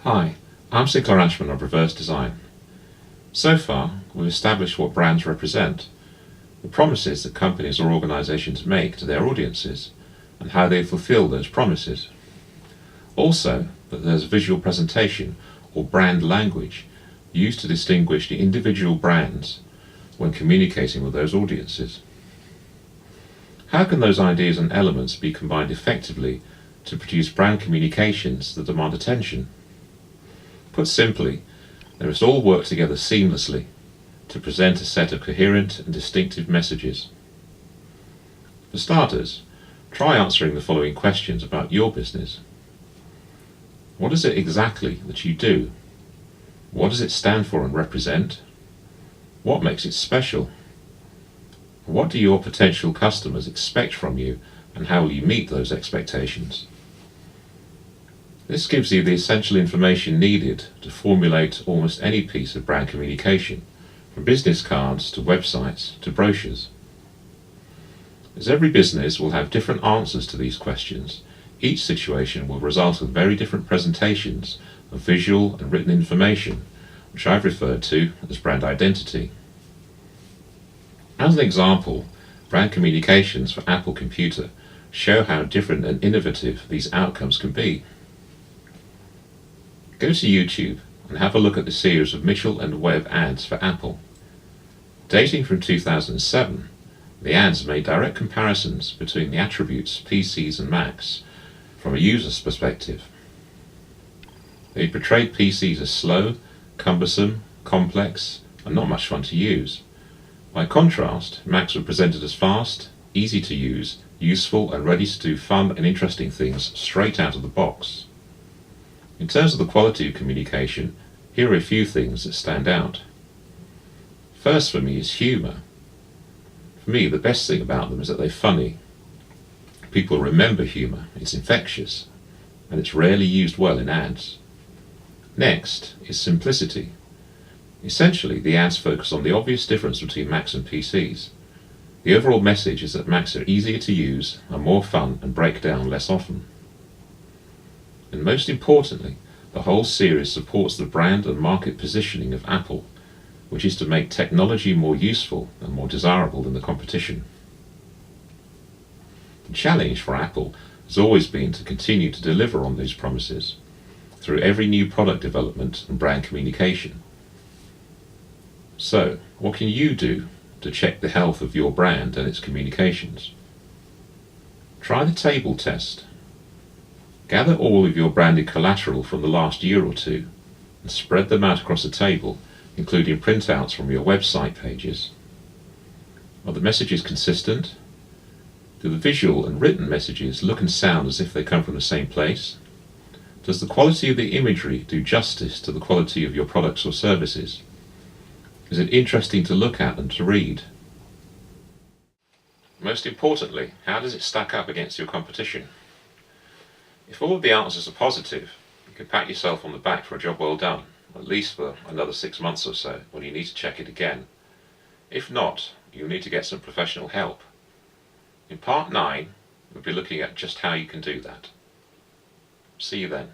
Hi, I'm Sinclair Ashman of Reverse Design. So far, we've established what brands represent, the promises that companies or organizations make to their audiences, and how they fulfill those promises. Also, that there's visual presentation or brand language used to distinguish the individual brands when communicating with those audiences. How can those ideas and elements be combined effectively to produce brand communications that demand attention? Put simply, they must all work together seamlessly to present a set of coherent and distinctive messages. For starters, try answering the following questions about your business. What is it exactly that you do? What does it stand for and represent? What makes it special? What do your potential customers expect from you, and how will you meet those expectations? This gives you the essential information needed to formulate almost any piece of brand communication, from business cards to websites to brochures. As every business will have different answers to these questions, each situation will result in very different presentations of visual and written information, which I've referred to as brand identity. As an example, brand communications for Apple Computer show how different and innovative these outcomes can be. Go to YouTube and have a look at the series of Mitchell and Webb ads for Apple. Dating from 2007, the ads made direct comparisons between the attributes PCs and Macs from a user's perspective. They portrayed PCs as slow, cumbersome, complex, and not much fun to use. By contrast, Macs were presented as fast, easy to use, useful, and ready to do fun and interesting things straight out of the box. In terms of the quality of communication, here are a few things that stand out. First for me is humour. For me, the best thing about them is that they're funny. People remember humour, it's infectious, and it's rarely used well in ads. Next is simplicity. Essentially, the ads focus on the obvious difference between Macs and PCs. The overall message is that Macs are easier to use, are more fun, and break down less often. And most importantly, the whole series supports the brand and market positioning of Apple, which is to make technology more useful and more desirable than the competition. The challenge for Apple has always been to continue to deliver on these promises through every new product development and brand communication. So, what can you do to check the health of your brand and its communications? Try the table test. Gather all of your branded collateral from the last year or two and spread them out across a table, including printouts from your website pages. Are the messages consistent? Do the visual and written messages look and sound as if they come from the same place? Does the quality of the imagery do justice to the quality of your products or services? Is it interesting to look at and to read? Most importantly, how does it stack up against your competition? If all of the answers are positive, you can pat yourself on the back for a job well done, at least for another 6 months or so, when you need to check it again. If not, you'll need to get some professional help. In part 9, we'll be looking at just how you can do that. See you then.